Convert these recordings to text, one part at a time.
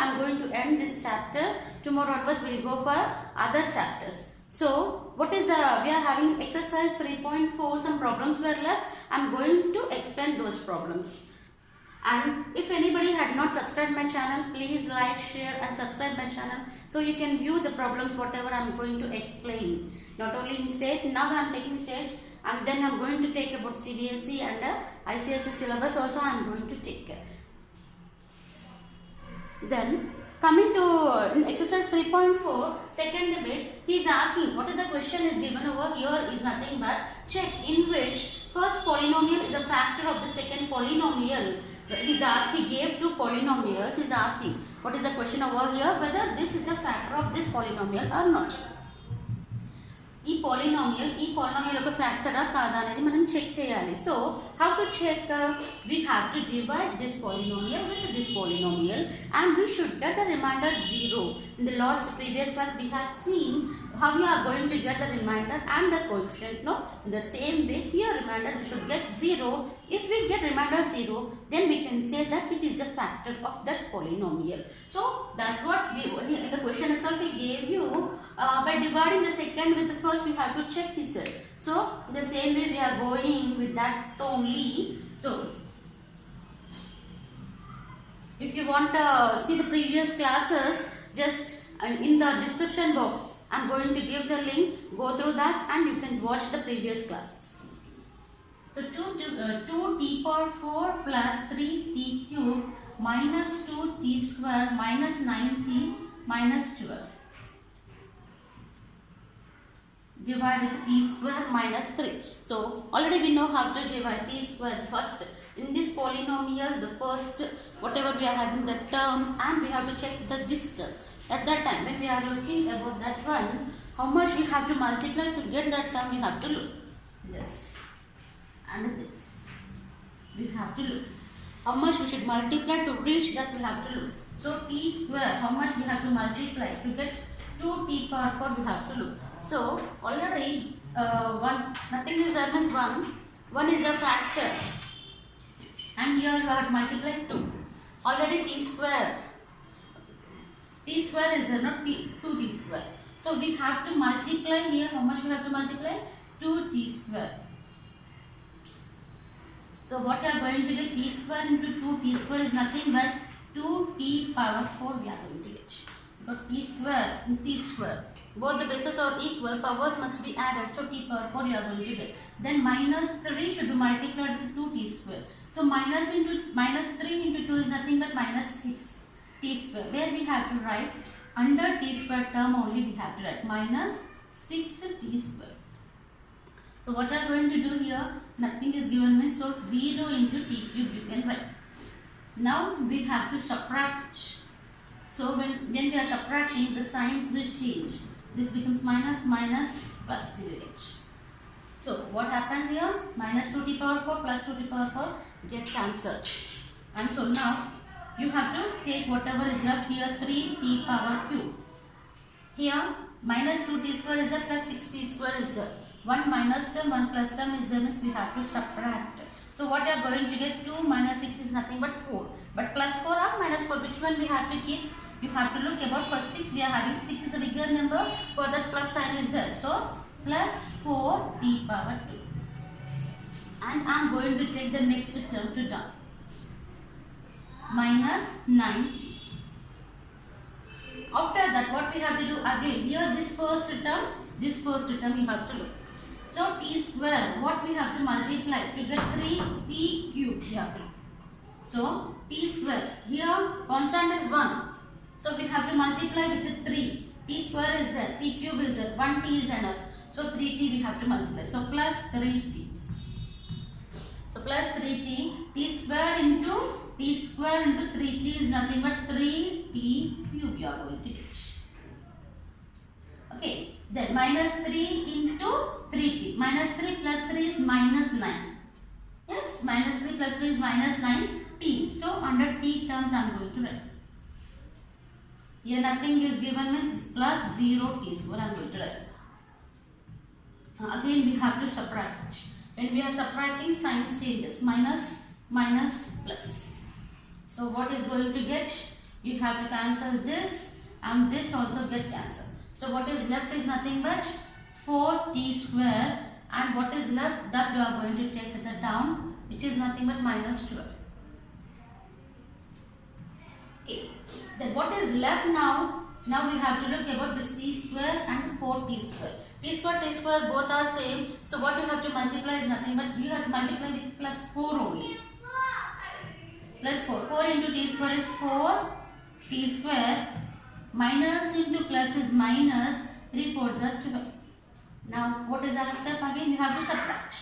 am going to end this chapter. Tomorrow onwards we will go for other chapters. So what is we are having exercise 3.4, some problems were left. I am going to explain those problems. And if anybody had not subscribed my channel, please like, share and subscribe my channel so you can view the problems whatever I am going to explain. Not only in state, now I am taking state, and then I am going to take about CBSE and ICSE syllabus also I am going to take. Then coming to exercise 3.4, second bit, he is asking what is the question is given over here is nothing but check in which first polynomial is a factor of the second polynomial. He gave two polynomials. He is asking what is the question over here, whether this is a factor of this polynomial or not. ఈ polynomial ఒక factor కాదా అనేది మనం check చేయాలి. So how to check? We have to divide this polynomial with this polynomial and we should get the remainder 0. In the last previous class we had seen how we are going to get the remainder and the coefficient. No, in the same way here remainder we should get 0. If we get remainder 0, then we can say that it is a factor of that polynomial. So that's what in the question itself he gave you. By dividing the second with the first, you have to check this. So in the same way we are going with that only. So if you want to see the previous classes, just in the description box I am going to give the link. Go through that and you can watch the previous classes. So 2t power 4 plus 3t cube minus 2t square minus 9t minus 12. Divide with t square minus 3. So already we know how to divide t square first. In this polynomial, the first whatever we are having the term, and we have to check this term. At that time when we are looking about that one, how much we have to multiply to get that term, we have to look. This and this. We have to look. How much we should multiply to reach that, we have to look. So t square, how much we have to multiply to get 2t power 4, we have to look. So already nothing is there means 1 is a factor and here you have to multiply 2. Already t square is not 2t square. So we have to multiply here. How much we have to multiply? 2t square. So what we are going to do, t square into 2t square is nothing but 2t power 4 we are going to get. But t square and t square, both the bases are equal, powers must be added, so t power 4 you are going to get. Then minus 3 should be multiplied with 2t square. So minus 3 into 2 is nothing but minus 6t square. Where we have to write under t square term only we have to write minus 6t square. So what we are going to do here, nothing is given means, so 0 into t cube you can write. Now we have to subtract. So when we are subtracting, the signs will change. This becomes minus plus CH. So what happens here? Minus 2t power 4 plus 2t power 4 get cancelled. And so now you have to take whatever is left here, 3t power cube. Here minus 2t square is there plus 6t square is there. 1 minus term, 1 plus term is there means we have to subtract. So what you are going to get, 2 minus 6 is nothing but 4. But plus 4 or minus 4, which one we have to keep? You have to look about. For 6 we are having 6 is a bigger number, for that plus sign is there. So plus 4t power 2. And I am going to take the next term to down. Minus 9t. After that what we have to do again, here this first term you have to look. So t square, what we have to multiply to get 3t cube here. So t square, here constant is 1. So we have to multiply with the 3. T square is there, t cube is there, 1t is enough. So 3t we have to multiply. So plus 3t. So plus 3t, t square into 3t is nothing but 3t cube you are going to get. Okay, then minus 3 into 3t. Minus 3 plus 3 is minus 9. Yes, minus 3 plus 3 is minus 9t. So under t terms I am going to write. Here nothing is given means plus 0t is what I am going to write. Again we have to subtract. When we are subtracting, signs changes. Minus plus. So what is going to get? You have to cancel this and this also get cancelled. So what is left is nothing but 4t square, and what is left, that you are going to take that down, which is nothing but minus 12. Okay. Then what is left now? Now we have to look about this t square and 4t square. T square both are same. So what you have to multiply is nothing but you have to multiply with plus 4 only. Plus 4. 4 into t square is 4 t square, minus into plus is minus, 3 4s are 12. Now what is our step? Again you have to subtract.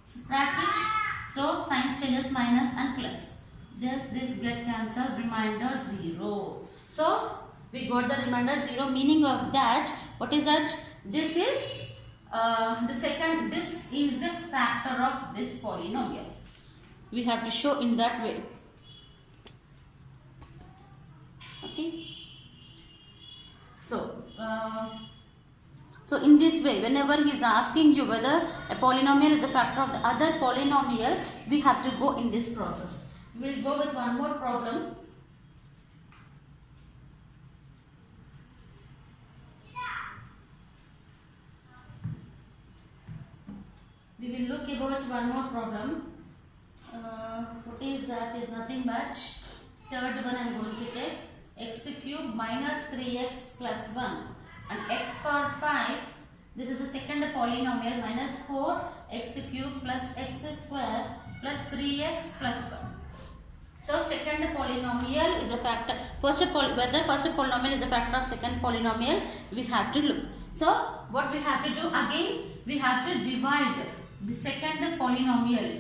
Subtract it. So signs changes minus and plus. This get cancelled, remainder 0. So we got the remainder 0, meaning of that, what is that? This is this is a factor of this polynomial. We have to show in that way. Okay. So in this way, whenever he is asking you whether a polynomial is a factor of the other polynomial, we have to go in this process. We will go with one more problem. We will look about one more problem. What is that? Is nothing but third one I am going to take. X cube minus 3x plus 1 and x power 5. This is the second polynomial, minus 4 x cube plus x square plus 3x plus 1. So second polynomial is a factor. Whether first polynomial is a factor of second polynomial, we have to look. So what we have to do again, we have to divide the second polynomial,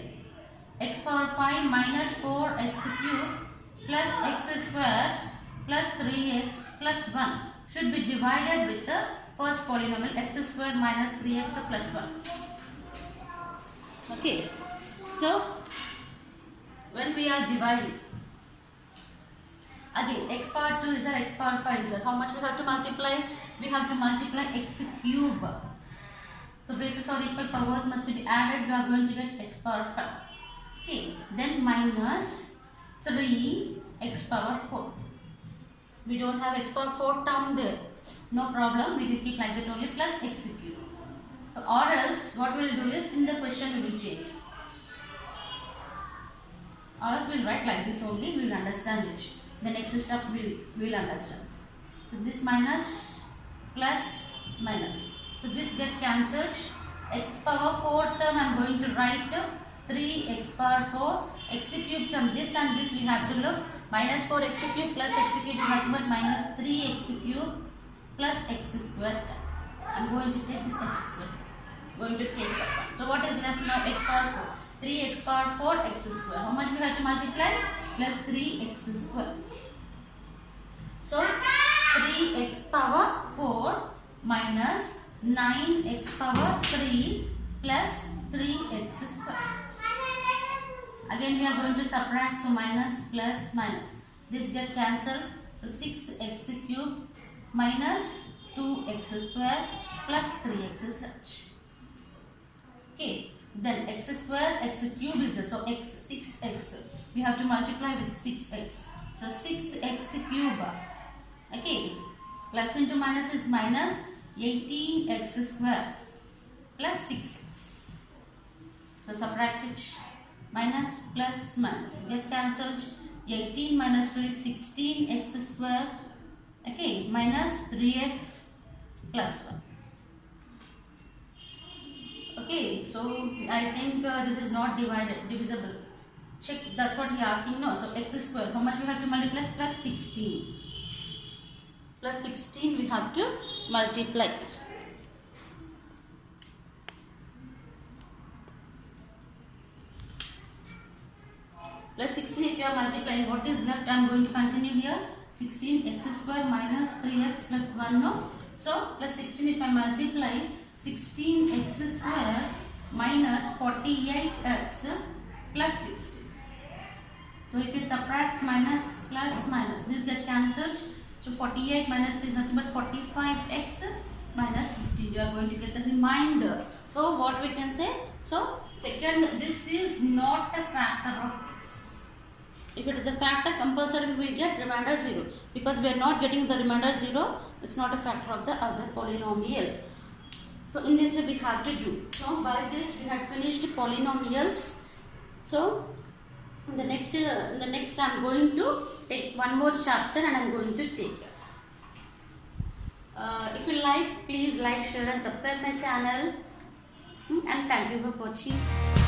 x power 5 minus 4 x cube plus x square plus 3x plus 1 should be divided with the first polynomial, x square minus 3x plus 1. Okay. So when we are dividing, again x power 2 is there, x power 5 is there. How much we have to multiply? We have to multiply x cube. So bases or equal powers must be added. We are going to get x power 5. Okay. Then minus 3 x power 4. We don't have x power 4 term there. No problem. We will keep like that only, plus x cube. So or else what we will do is in the question we will change. Or else we will write like this only. We will understand it. The next step we will understand. So this minus plus minus. So this get cancelled. X power 4 term I am going to write 3x power 4. X cube term, this and this we have to look. Minus 4 x cube plus x cube is nothing but minus 3 x cube plus x square. I am going to take this x square. Going to take that one. So what is left now? X power 4. 3x power 4 x square. How much we have to multiply? Plus 3x square. So 3x power 4 minus 9x power 3 plus 3x square. Again we are going to subtract, so minus plus minus. This get cancelled. So 6x cube minus 2x square plus 3x is left. Okay. Then x square, x cube is there. So x, 6x. We have to multiply with 6x. So 6x cube. Okay. Plus into minus is minus 18x square plus 6x. So subtract it. Minus plus minus. Get cancelled. 18 minus 2 is 16x square. Okay. Minus 3x plus 1. Okay, so I think this is not divisible. Check, that's what he is asking. No, so x square, how much we have to multiply? Plus 16. Plus 16 we have to multiply. Plus 16 if you are multiplying, what is left? I am going to continue here. 16 x square minus 3x plus 1, no? So plus 16 if I multiply, 16x square minus 48x plus 16. So if you subtract minus plus minus, this get cancelled. So 48 minus is nothing but 45x minus 15. You are going to get the remainder. So what we can say? So second, this is not a factor of this. If it is a factor, compulsory we will get remainder 0. Because we are not getting the remainder 0, it's not a factor of the other polynomial. So in this way we have to do. So by this we had finished polynomials. So in the next I am going to take one more chapter and I am going to take. If you like, please like, share and subscribe my channel. And thank you for watching.